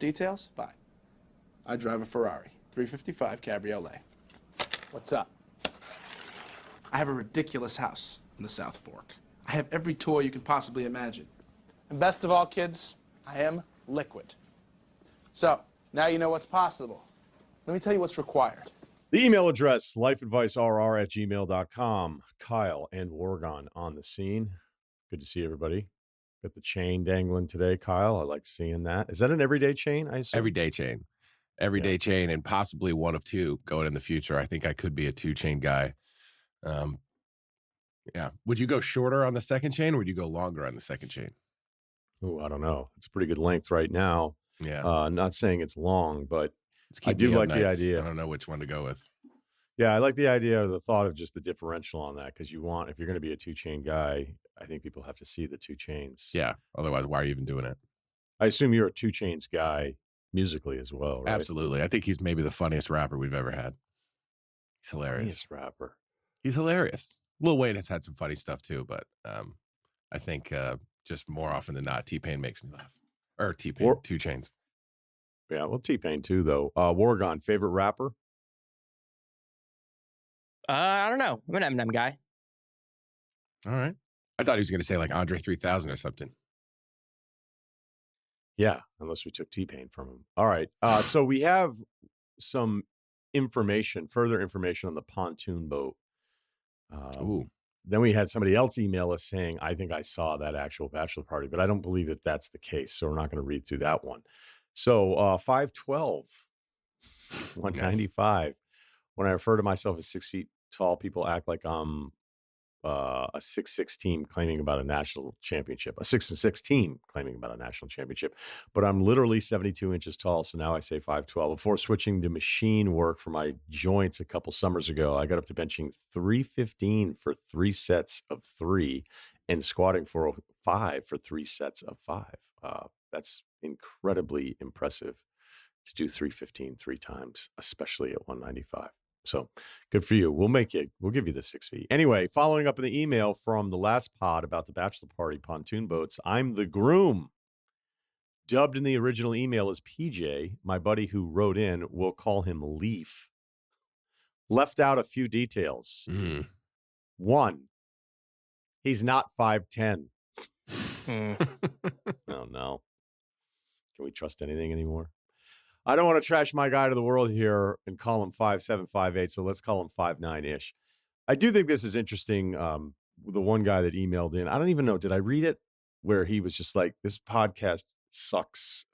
details? Fine. I drive a Ferrari 355 Cabriolet. What's up? I have a ridiculous house in the South Fork. I have every toy you can possibly imagine. And best of all, kids, I am liquid. So, now you know what's possible. Let me tell you what's required. The email address, lifeadvicerr@gmail.com. Kyle and Wargon on the scene. Good to see everybody. Got the chain dangling today, Kyle. I like seeing that. Is that an everyday chain, I assume? Everyday chain. Everyday chain, and possibly one of two going in the future. I think I could be a 2-chain guy. Yeah. Would you go shorter on the second chain, or would you go longer on the second chain? Oh, I don't know. It's a pretty good length right now. Yeah. Not saying it's long, but I do like the idea. I don't know which one to go with. Yeah, I like the idea of the thought of just the differential on that, because if you're going to be a 2-chain guy, I think people have to see the 2 chains. Yeah. Otherwise, why are you even doing it? I assume you're a 2 chains guy musically as well, right? Absolutely. I think he's maybe the funniest rapper we've ever had. He's hilarious. Funniest rapper. He's hilarious. Lil Wayne has had some funny stuff too, but I think just more often than not, T-Pain makes me laugh. Or T-Pain, 2 Chains. Yeah, well, T-Pain too, though. Wargon, favorite rapper? I don't know. I'm an Eminem guy. All right. I thought he was going to say like Andre 3000 or something. Yeah, unless we took T-Pain from him. All right. So we have some further information on the pontoon boat. Ooh. Then we had somebody else email us saying, I think I saw that actual bachelor party, but I don't believe that that's the case. So we're not going to read through that one. So 5'12", 195. Yes. When I refer to myself as 6 feet tall, people act like I'm a 6'6" team claiming about a national championship, a 6'6" team claiming about a national championship. But I'm literally 72 inches tall, so now I say 5'12". Before switching to machine work for my joints a couple summers ago, I got up to benching 315 for 3 sets of 3 and squatting 405 for 3 sets of 5. That's incredibly impressive to do 315 3 times, especially at 195. So good for you. We'll give you the 6 feet. Anyway, following up in the email from the last pod about the bachelor party pontoon boats, I'm the groom. Dubbed in the original email as PJ, my buddy who wrote in, we'll call him Leaf. Left out a few details. 1, he's not 5'10". Oh, no. Can we trust anything anymore? I don't want to trash my guy to the world here and call him 5'7", 5'8", so let's call him 5'9"-ish. I do think this is interesting. The one guy that emailed in, I don't even know, did I read it? Where he was just like, this podcast sucks.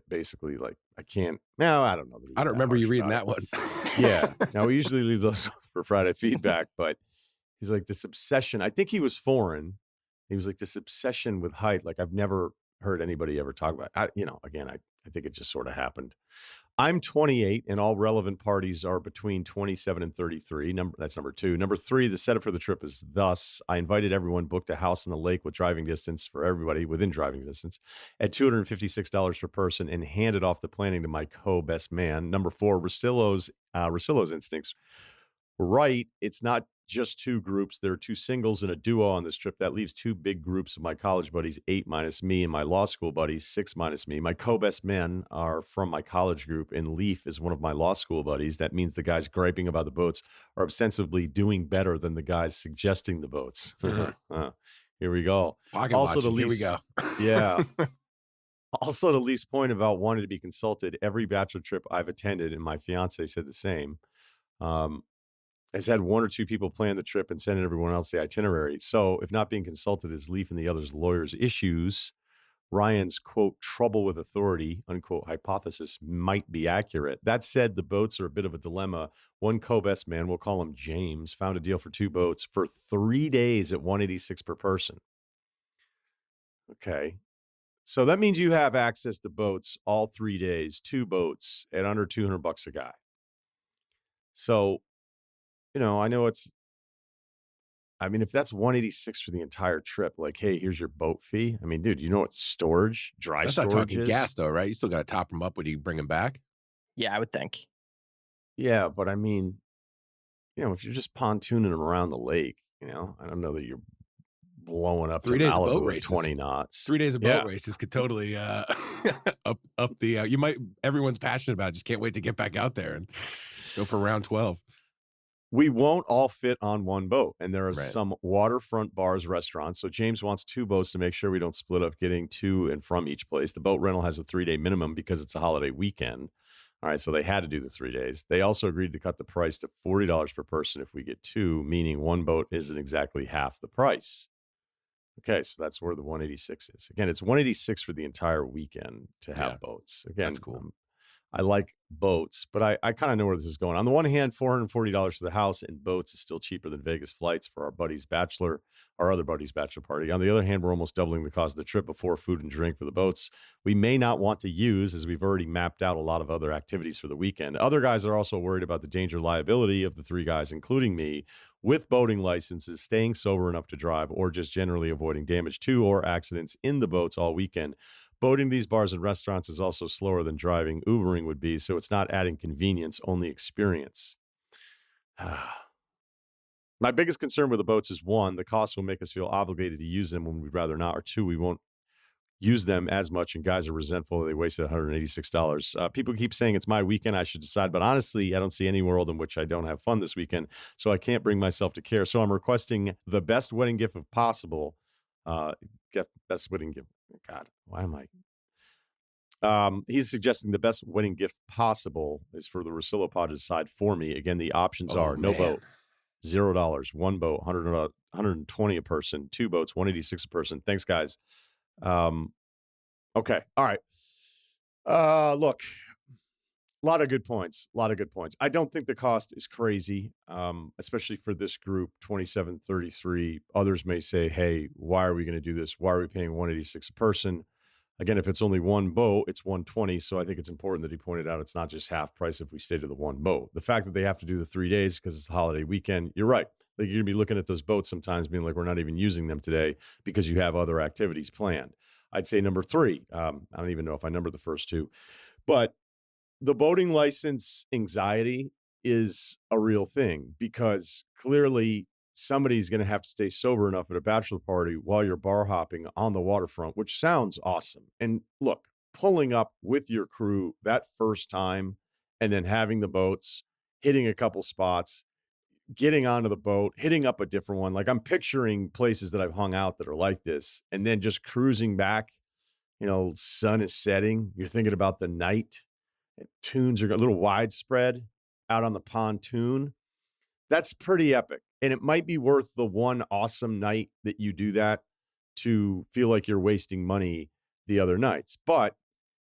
Basically, like, I can't. No, I don't know. I don't remember you reading that one. Yeah. Now, we usually leave those for Friday feedback, but he's like, this obsession. I think he was foreign. He was like, this obsession with height. Like, I've never heard anybody ever talk about it. I think it just sort of happened. I'm 28, and all relevant parties are between 27 and 33. That's number 2. Number 3, the setup for the trip is thus. I invited everyone, booked a house on the lake with driving distance for everybody within driving distance at $256 per person, and handed off the planning to my co-best man. Number 4, Russillo's instincts were right. It's not just 2 groups. There are 2 singles and a duo on this trip. That leaves 2 big groups of my college buddies, 8 minus me, and my law school buddies, 6 minus me. My co-best men are from my college group, and Leaf is one of my law school buddies. That means the guys griping about the boats are ostensibly doing better than the guys suggesting the boats. Here we go. Pocket watching. Here we go. Yeah. Also, to Leaf's point about wanting to be consulted, every bachelor trip I've attended, and my fiance said the same, has had 1 or 2 people plan the trip and send everyone else the itinerary. So if not being consulted is Leaf and the others' lawyers' issues, Ryan's, quote, trouble with authority, unquote, hypothesis might be accurate. That said, the boats are a bit of a dilemma. One co-best man, we'll call him James, found a deal for 2 boats for 3 days at $186 per person. Okay. So that means you have access to boats all 3 days, 2 boats at under $200 a guy. So, I know if that's $186 for the entire trip, like, hey, here's your boat fee. I mean, dude, you know what storage, That's storage not talking is? gas, though, right? You still got to top them up when you bring them back. Yeah, I would think. Yeah, but I mean, if you're just pontooning them around the lake, I don't know that you're blowing up 3 to days of Malibu boat at races. 20 knots. 3 days of Yeah. boat races could totally up the. Everyone's passionate about it. Just can't wait to get back out there and go for round 12. We won't all fit on one boat, and there are Right. some waterfront bars, restaurants. So James wants 2 boats to make sure we don't split up getting to and from each place. The boat rental has a 3-day minimum because it's a holiday weekend. All right, so they had to do the 3 days. They also agreed to cut the price to $40 per person if we get 2, meaning one boat isn't exactly half the price. Okay, so that's where the 186 is. Again, it's 186 for the entire weekend to have Yeah, boats. Again, that's cool. I like boats, but I kind of know where this is going. On the one hand, $440 for the house and boats is still cheaper than Vegas flights for our other buddy's bachelor party. On the other hand, we're almost doubling the cost of the trip before food and drink for the boats we may not want to use, as we've already mapped out a lot of other activities for the weekend. Other guys are also worried about the danger liability of the 3 guys, including me, with boating licenses, staying sober enough to drive, or just generally avoiding damage to or accidents in the boats all weekend. Boating these bars and restaurants is also slower than driving Ubering would be, so it's not adding convenience, only experience. My biggest concern with the boats is 1, the cost will make us feel obligated to use them when we'd rather not, or 2, we won't use them as much, and guys are resentful that they wasted $186. People keep saying it's my weekend, I should decide, but honestly, I don't see any world in which I don't have fun this weekend, so I can't bring myself to care. So I'm requesting the best wedding gift if possible. Best wedding gift. God, why am I? He's suggesting the best wedding gift possible is for the Russillo pod to decide for me. Again, the options are no boat, $0, 1 boat, 120 a person, 2 boats, 186 a person. Thanks, guys. Okay. All right. Look, a lot of good points. I don't think the cost is crazy, especially for this group, 2733. Others may say, hey, why are we going to do this? Why are we paying 186 a person? Again, if it's only 1 boat, it's 120. So I think it's important that he pointed out it's not just half price if we stay to the 1 boat. The fact that they have to do the 3 days because it's a holiday weekend, you're right. Like, you're going to be looking at those boats sometimes being like, we're not even using them today because you have other activities planned. I'd say number 3. I don't even know if I numbered the first 2, but the boating license anxiety is a real thing because clearly somebody's going to have to stay sober enough at a bachelor party while you're bar hopping on the waterfront, which sounds awesome. And look, pulling up with your crew that first time and then having the boats, hitting a couple spots, getting onto the boat, hitting up a different one. Like, I'm picturing places that I've hung out that are like this, and then just cruising back, sun is setting. You're thinking about the night. Tunes are a little widespread out on the pontoon. That's pretty epic. And it might be worth the one awesome night that you do that to feel like you're wasting money the other nights. But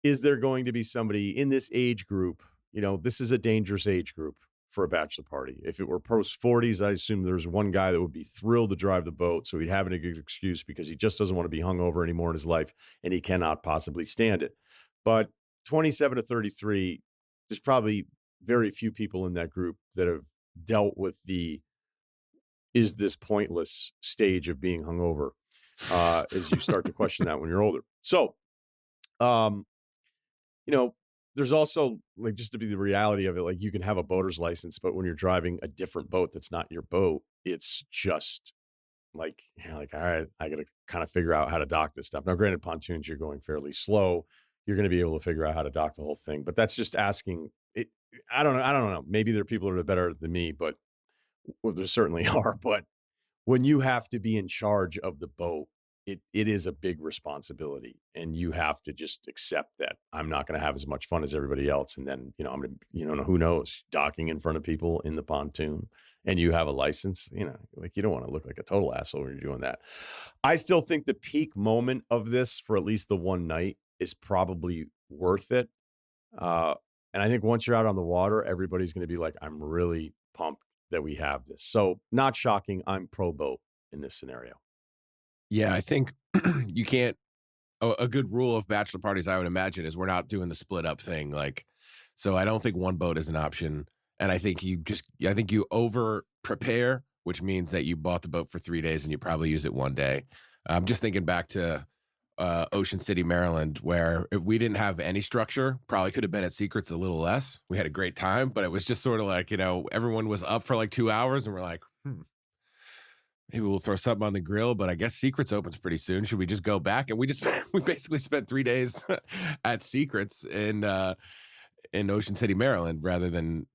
is there going to be somebody in this age group? This is a dangerous age group for a bachelor party. If it were post 40s, I assume there's one guy that would be thrilled to drive the boat. So he'd have a good excuse because he just doesn't want to be hungover anymore in his life and he cannot possibly stand it. But 27 to 33, there's probably very few people in that group that have dealt with the is this pointless stage of being hungover as you start to question that when you're older. So, there's also, like, just to be the reality of it, like, you can have a boater's license, but when you're driving a different boat that's not your boat, it's just like, all right, I got to kind of figure out how to dock this stuff. Now, granted, pontoons, you're going fairly slow. You're going to be able to figure out how to dock the whole thing, but that's just asking it. I don't know. Maybe there are people that are better than me, but there certainly are. But when you have to be in charge of the boat, it is a big responsibility, and you have to just accept that I'm not going to have as much fun as everybody else. And then, I'm going to, who knows, docking in front of people in the pontoon, and you have a license, like, you don't want to look like a total asshole when you're doing that. I still think the peak moment of this for at least the one night is probably worth it. And I think once you're out on the water, everybody's going to be like, I'm really pumped that we have this. So, not shocking, I'm pro boat in this scenario. Yeah, I think you can't. A good rule of bachelor parties, I would imagine, is we're not doing the split up thing. So I don't think 1 boat is an option. And I think you over prepare, which means that you bought the boat for 3 days and you probably use it 1 day. I'm just thinking back to Ocean City, Maryland, where if we didn't have any structure, probably could have been at Secrets a little less. We had a great time, but it was just sort of like, everyone was up for like 2 hours and we're like, Maybe we'll throw something on the grill, but I guess Secrets opens pretty soon. Should we just go back? And we basically spent 3 days at Secrets in Ocean City, Maryland, rather than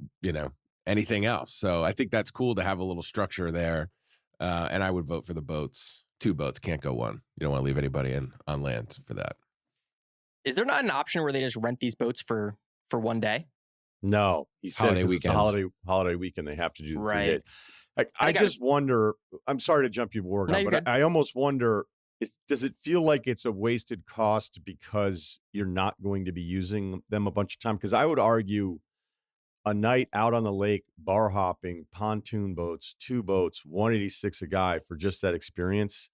anything else. So I think that's cool to have a little structure there. And I would vote for the boats. 2 boats, can't go one. You don't want to leave anybody in on land for that. Is there not an option where they just rent these boats for one day? No, he said Holiday 'cause it's a weekends. holiday weekend. They have to do the 3 Right. days. Like, I think I- just wonder. I'm sorry to jump you, No, Morgan, you're but good. I almost wonder: does it feel like it's a wasted cost because you're not going to be using them a bunch of time? Because I would argue a night out on the lake, bar hopping, pontoon boats, 2 boats, 186 a guy for just that experience.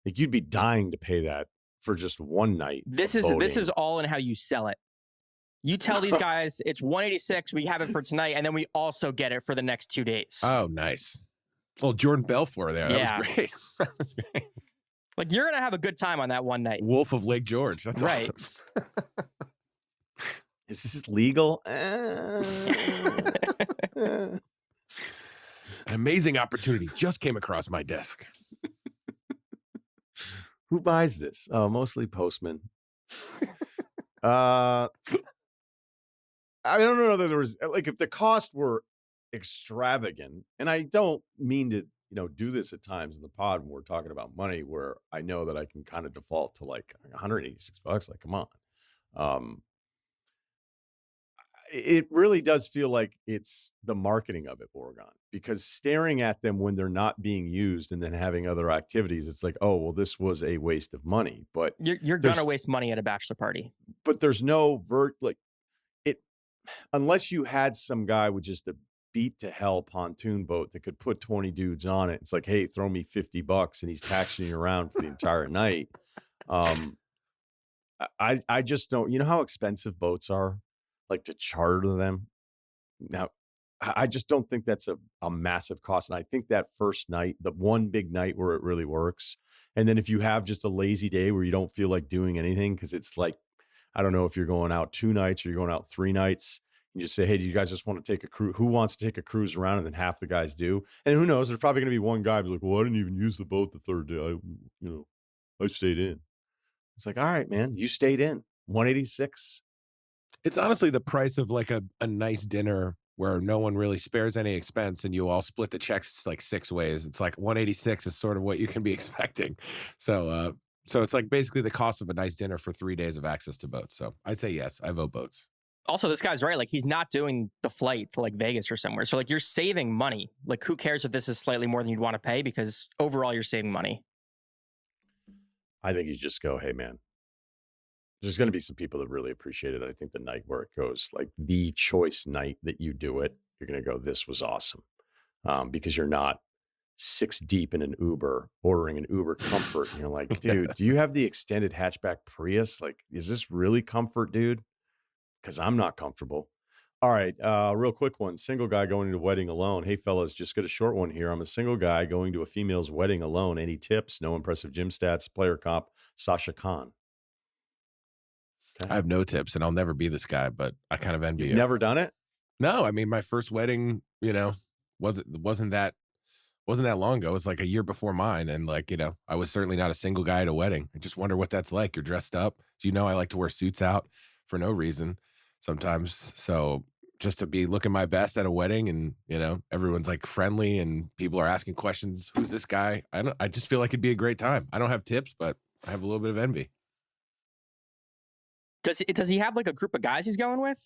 Like, you'd be dying to pay that for just one night. This of is boating. all in how you sell it. You tell these guys it's 186. We have it for tonight, and then we also get it for the next 2 days. Oh, nice. Well, Jordan Belfort there. That Yeah. was great. That was great. Like, you're gonna have a good time on that one night. Wolf of Lake George. That's Right. awesome. Is this legal? An amazing opportunity just came across my desk. Who buys this? Oh, mostly postmen. I don't know that there was like if the cost were extravagant, and I don't mean to, do this at times in the pod when we're talking about money, where I know that I can kind of default to like $186. Like, come on. It really does feel like it's the marketing of it, Oregon, because staring at them when they're not being used and then having other activities, it's like, oh, well, this was a waste of money. But You're gonna waste money at a bachelor party. but there's no unless you had some guy with just a beat to hell pontoon boat that could put 20 dudes on it. It's like, hey, throw me $50 and he's taxiing you around for the entire night. I just don't, how expensive boats are, like to charter them. Now, I just don't think that's a massive cost. And I think that first night, the one big night where it really works. And then if you have just a lazy day where you don't feel like doing anything, because it's like, I don't know if you're going out 2 nights or you're going out 3 nights, you just say, hey, do you guys just want to take a cruise? Who wants to take a cruise around? And then half the guys do. And who knows? There's probably going to be one guy who's like, well, I didn't even use the boat the third day. I stayed in. It's like, all right, man, you stayed in. 186. It's honestly the price of like a nice dinner where no one really spares any expense and you all split the checks like 6 ways. It's like 186 is sort of what you can be expecting. So it's like basically the cost of a nice dinner for 3 days of access to boats. So I say yes, I vote boats. Also, this guy's right. Like, he's not doing the flight to like Vegas or somewhere. So like, you're saving money. Like, who cares if this is slightly more than you'd want to pay? Because overall, you're saving money. I think you just go, hey, man, there's going to be some people that really appreciate it. I think the night where it goes, like the choice night that you do it, you're going to go, this was awesome. Because you're not 6 deep in an Uber, ordering an Uber Comfort. And you're like, dude, do you have the extended hatchback Prius? Like, is this really comfort, dude? Because I'm not comfortable. All right, real quick one. Single guy going to a wedding alone. Hey, fellas, just got a short one here. I'm a single guy going to a female's wedding alone. Any tips? No impressive gym stats. Player comp, Sasha Khan. I have no tips and I'll never be this guy, but I kind of envy you. Never done it? No, I mean, my first wedding, wasn't that long ago. It was like a year before mine. And like, I was certainly not a single guy at a wedding. I just wonder what that's like. You're dressed up. So, I like to wear suits out for no reason sometimes. So just to be looking my best at a wedding and, everyone's like friendly and people are asking questions. Who's this guy? I just feel like it'd be a great time. I don't have tips, but I have a little bit of envy. Does he have like a group of guys he's going with?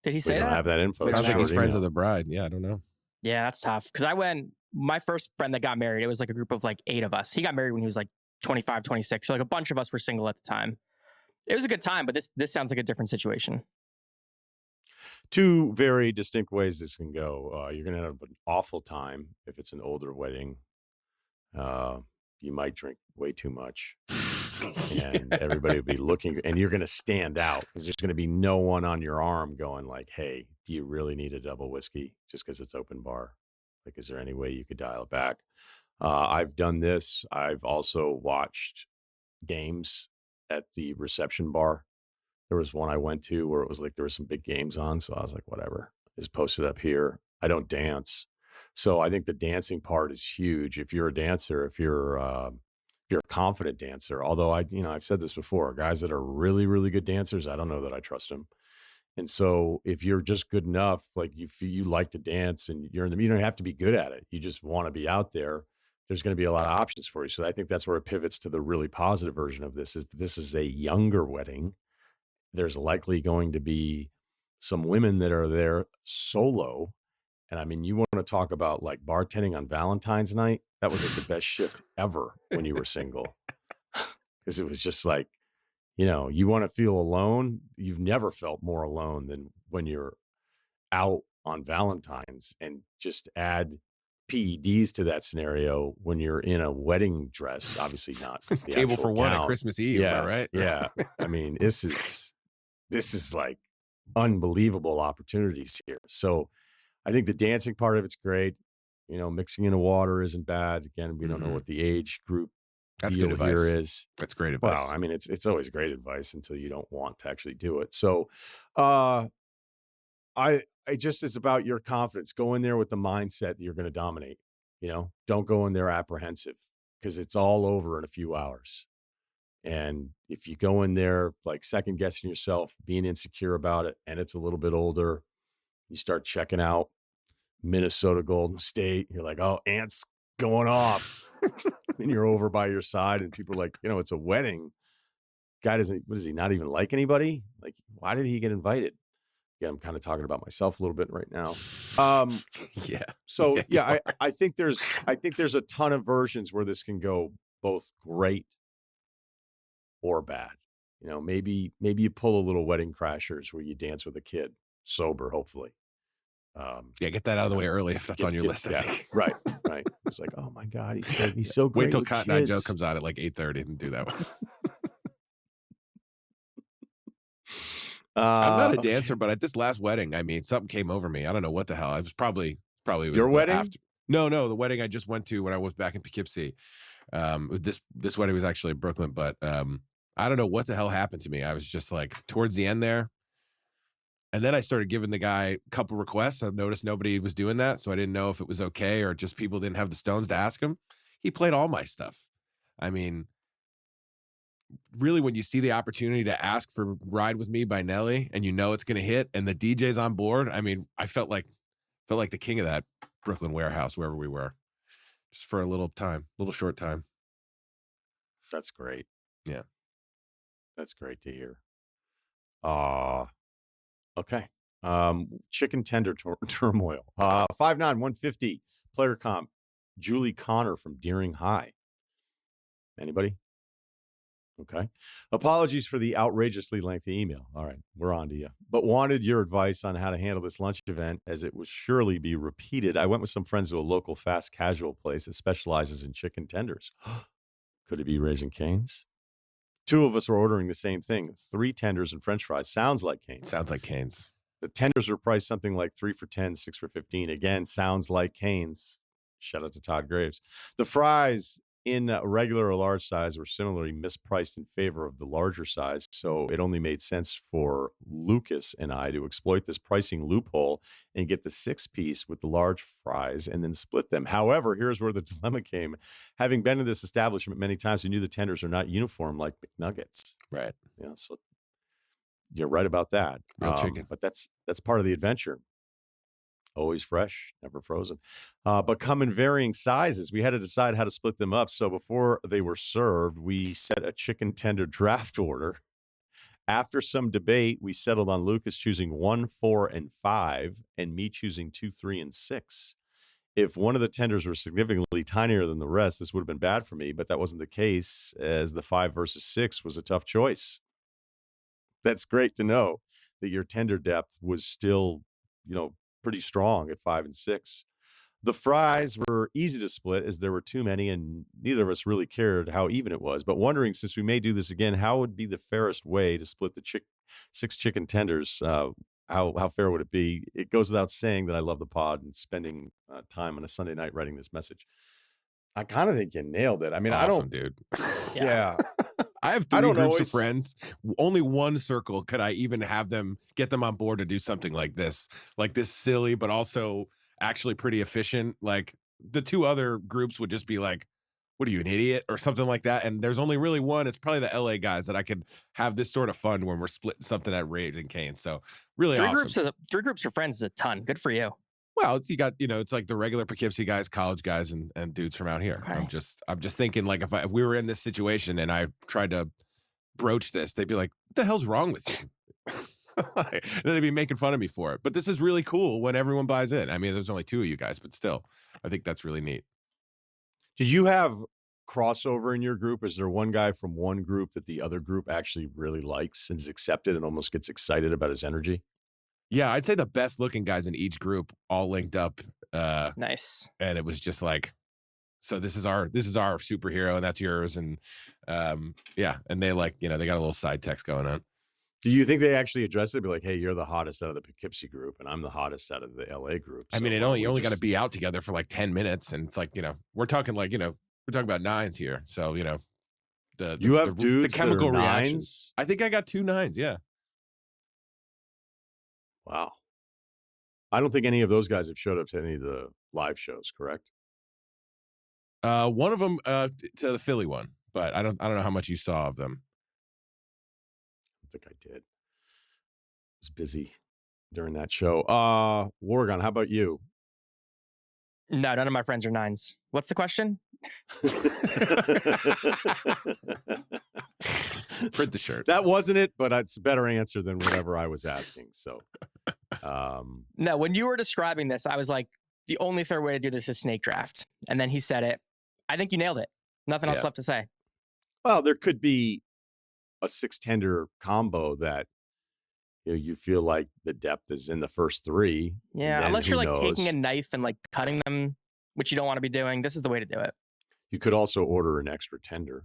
Did he We say don't that? have that info. Sounds like Short he's friends email. with the bride. Yeah, I don't know. Yeah, that's tough. Because my first friend that got married, it was like a group of like 8 of us. He got married when he was like 25, 26. So like a bunch of us were single at the time. It was a good time, but this sounds like a different situation. 2 very distinct ways this can go. You're going to have an awful time if it's an older wedding. You might drink way too much. And everybody will be looking, and you're going to stand out because there's going to be no one on your arm going like, hey, do you really need a double whiskey just because it's open bar? Like, is there any way you could dial it back? I've done this. I've also watched games at the reception bar. There was one I went to where it was like there were some big games on. So I was like, whatever, just post it up here. I don't dance. So I think the dancing part is huge. If you're a dancer, if you're a confident dancer, although I've said this before, guys that are really, really good dancers, I don't know that I trust them. And so if you're just good enough, like you like to dance and you don't have to be good at it. You just want to be out there. There's going to be a lot of options for you. So I think that's where it pivots to the really positive version of this. If this is a younger wedding, there's likely going to be some women that are there solo. And I mean, you want to talk about like bartending on Valentine's night? That was like the best shift ever when you were single. Because it was just like, you want to feel alone. You've never felt more alone than when you're out on Valentine's, and just add PEDs to that scenario when you're in a wedding dress, obviously not the Table actual for one at gown. Christmas Eve, Yeah, right? yeah. I mean, this is like unbelievable opportunities here. So I think the dancing part of it's great. Mixing in the water isn't bad. Again, we don't know what the age group That's deal good advice. here is. That's great advice. Well, I mean, it's always great advice until you don't want to actually do it. So, it's about your confidence. Go in there with the mindset that you're going to dominate. Don't go in there apprehensive, because it's all over in a few hours. And if you go in there like second guessing yourself, being insecure about it, and it's a little bit older, you start checking out Minnesota Golden State. You're like, oh, Ant's going off. And you're over by your side, and people are like, it's a wedding. Guy does he not even like anybody? Like, why did he get invited? Yeah, I'm kind of talking about myself a little bit right now. Yeah. So Yeah, I think there's a ton of versions where this can go both great or bad. Maybe you pull a little Wedding Crashers where you dance with a kid, sober, hopefully. get that out of the way early if that's on your list. I Yeah, think. right. It's like, oh my God, he's so great. Wait till with Cotton Eye Joe kids. comes out at like 8:30 and do that one. I'm not a dancer, but at this last wedding, I mean, something came over me. I don't know what the hell. It was probably was your the wedding. No, the wedding I just went to when I was back in Poughkeepsie. This wedding was actually in Brooklyn, but I don't know what the hell happened to me. I was just like towards the end there. And then I started giving the guy a couple requests. I noticed nobody was doing that, so I didn't know if it was okay or just people didn't have the stones to ask him. He played all my stuff. I mean, really, when you see the opportunity to ask for Ride With Me by Nelly and it's going to hit and the DJ's on board, I mean, I felt like the king of that Brooklyn warehouse, wherever we were, just for a little short time. That's great. Yeah. That's great to hear. Okay. Chicken tender turmoil. 5'9", 150 player comp. Julie Connor from Deering High. Anybody? Okay. Apologies for the outrageously lengthy email. All right, we're on to you. But wanted your advice on how to handle this lunch event, as it will surely be repeated. I went with some friends to a local fast casual place that specializes in chicken tenders. Could it be Raising Cane's? Two of us are ordering the same thing. 3 tenders and French fries. Sounds like Cane's. Sounds like Cane's. The tenders were priced something like 3 for $10, 6 for $15. Again, sounds like Cane's. Shout out to Todd Graves. The fries in regular or large size were similarly mispriced in favor of the larger size. So it only made sense for Lucas and I to exploit this pricing loophole and get the 6-piece with the large fries and then split them. However, here's where the dilemma came. Having been in this establishment many times, we knew the tenders are not uniform like McNuggets. Right. Yeah, so you're right about that. Real chicken. But that's part of the adventure. Always fresh, never frozen. But come in varying sizes. We had to decide how to split them up. So before they were served, we set a chicken tender draft order. After some debate, we settled on Lucas choosing 1, 4, and 5, and me choosing 2, 3, and 6. If one of the tenders were significantly tinier than the rest, this would have been bad for me, but that wasn't the case, as the 5 versus 6 was a tough choice. That's great to know that your tender depth was still, pretty strong at 5 and 6. The fries were easy to split as there were too many, and neither of us really cared how even it was. But wondering, since we may do this again, how would be the fairest way to split the 6 chicken tenders? How fair would it be? It goes without saying that I love the pod and spending time on a Sunday night writing this message. I kind of think you nailed it. I mean, Awesome, I don't, dude. yeah. I have 3 groups of friends. Only one circle could I even have them get them on board to do something like this silly, but also actually pretty efficient. Like the two other groups would just be like, what are you, an idiot or something like that? And there's only really one. It's probably the LA guys that I could have this sort of fun when we're splitting something at Raising Cane's. So really awesome. Three groups of friends is a ton. Good for you. Well, you got, it's like the regular Poughkeepsie guys, college guys, and dudes from out here. Okay. I'm just thinking, like, if we were in this situation and I tried to broach this, they'd be like, what the hell's wrong with you? And then they'd be making fun of me for it. But this is really cool when everyone buys in. I mean, there's only two of you guys, but still, I think that's really neat. Did you have crossover in your group? Is there one guy from one group that the other group actually really likes and is accepted and almost gets excited about his energy? Yeah, I'd say the best looking guys in each group all linked up. Nice. And it was just like, so this is our superhero and that's yours. And yeah, and they like, they got a little side text going on. Do you think they actually address it? Be like, hey, you're the hottest out of the Poughkeepsie group, and I'm the hottest out of the LA group. So I mean, you only got to be out together for like 10 minutes, and it's like, we're talking like, we're talking about 9s here. So the chemical reactions. I think I got 2 9s. Yeah. Wow. I don't think any of those guys have showed up to any of the live shows, correct? One of them to the Philly one, but I don't know how much you saw of them. I think I did. I was busy during that show. Wargon, how about you? No, none of my friends are 9s. What's the question? Print the shirt. That wasn't it, but it's a better answer than whatever I was asking. So, no, when you were describing this, I was like, the only fair way to do this is snake draft. And then he said it. I think you nailed it. Nothing else left to say. Well, there could be a 6-tender combo that you feel like the depth is in the first 3. Yeah, unless you're like taking a knife and like cutting them, which you don't want to be doing. This is the way to do it. You could also order an extra tender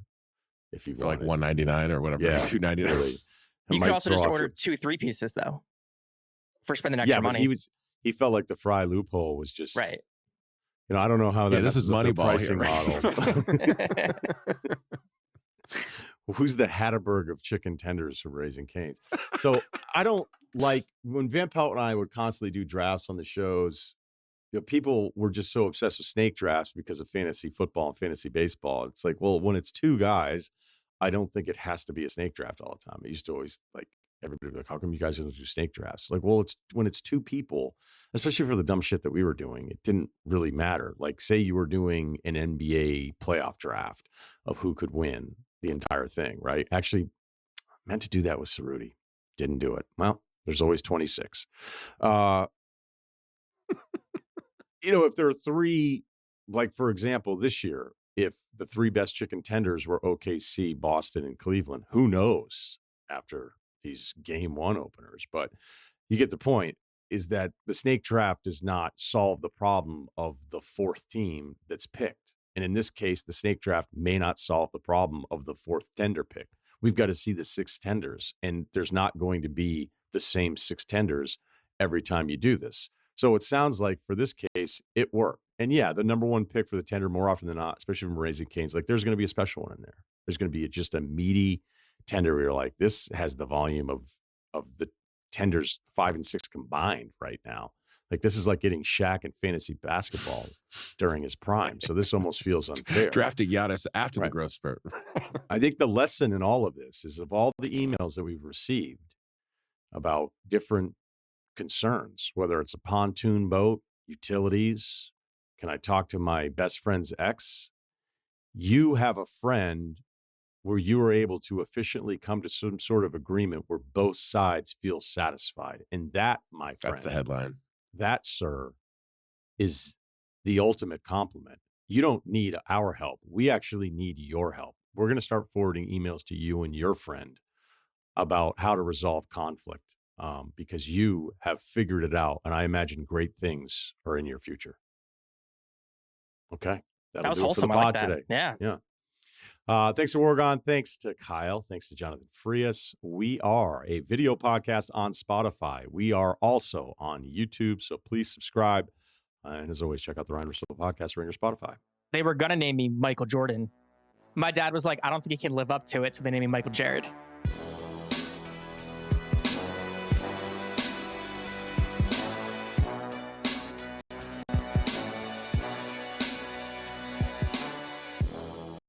if you want, like $1.99 or whatever. Yeah, $2.99. Really. You could also just order 2 3-pieces though, for spending extra money. He felt like the fry loophole was just right. I don't know how that. This is Moneyball pricing model. Who's the Hatterberg of chicken tenders from Raising Cane's? So I don't like when Van Pelt and I would constantly do drafts on the shows. People were just so obsessed with snake drafts because of fantasy football and fantasy baseball. It's like, well, when it's 2 guys, I don't think it has to be a snake draft all the time. It used to always like everybody would be like, how come you guys don't do snake drafts? Like, well, it's when it's 2 people, especially for the dumb shit that we were doing, it didn't really matter. Like, say you were doing an NBA playoff draft of who could win the entire thing, right? Actually, meant to do that with Cerruti. Didn't do it. Well, there's always 26. If there are 3, like, for example, this year, if the 3 best chicken tenders were OKC, Boston, and Cleveland, who knows after these game 1 openers? But you get the point, is that the snake draft does not solve the problem of the 4th team that's picked. And in this case, the snake draft may not solve the problem of the 4th tender pick. We've got to see the 6 tenders, and there's not going to be the same 6 tenders every time you do this. So it sounds like for this case, it worked. And yeah, the number 1 pick for the tender more often than not, especially from Raising Cane's, like there's going to be a special one in there. There's going to be just a meaty tender where you're like, this has the volume of the tenders 5 and 6 combined right now. Like this is like getting Shaq in fantasy basketball during his prime. So this almost feels unfair. Drafting Giannis after the growth spurt. I think the lesson in all of this is of all the emails that we've received about different concerns, whether it's a pontoon boat, utilities, can I talk to my best friend's ex? You have a friend where you are able to efficiently come to some sort of agreement where both sides feel satisfied. And that, my friend, that's the headline. That, sir, is the ultimate compliment. You don't need our help. We actually need your help. We're going to start forwarding emails to you and your friend about how to resolve conflict because you have figured it out. And I imagine great things are in your future. Okay. That was wholesome. I like that. Today. Yeah. Thanks to Oregon. Thanks to Kyle. Thanks to Jonathan Frias. We are a video podcast on Spotify. We are also on YouTube, so please subscribe. And as always, check out the Ryen Russillo podcast or on your Spotify. They were going to name me Michael Jordan. My dad was like, I don't think he can live up to it, so they named me Michael Jared.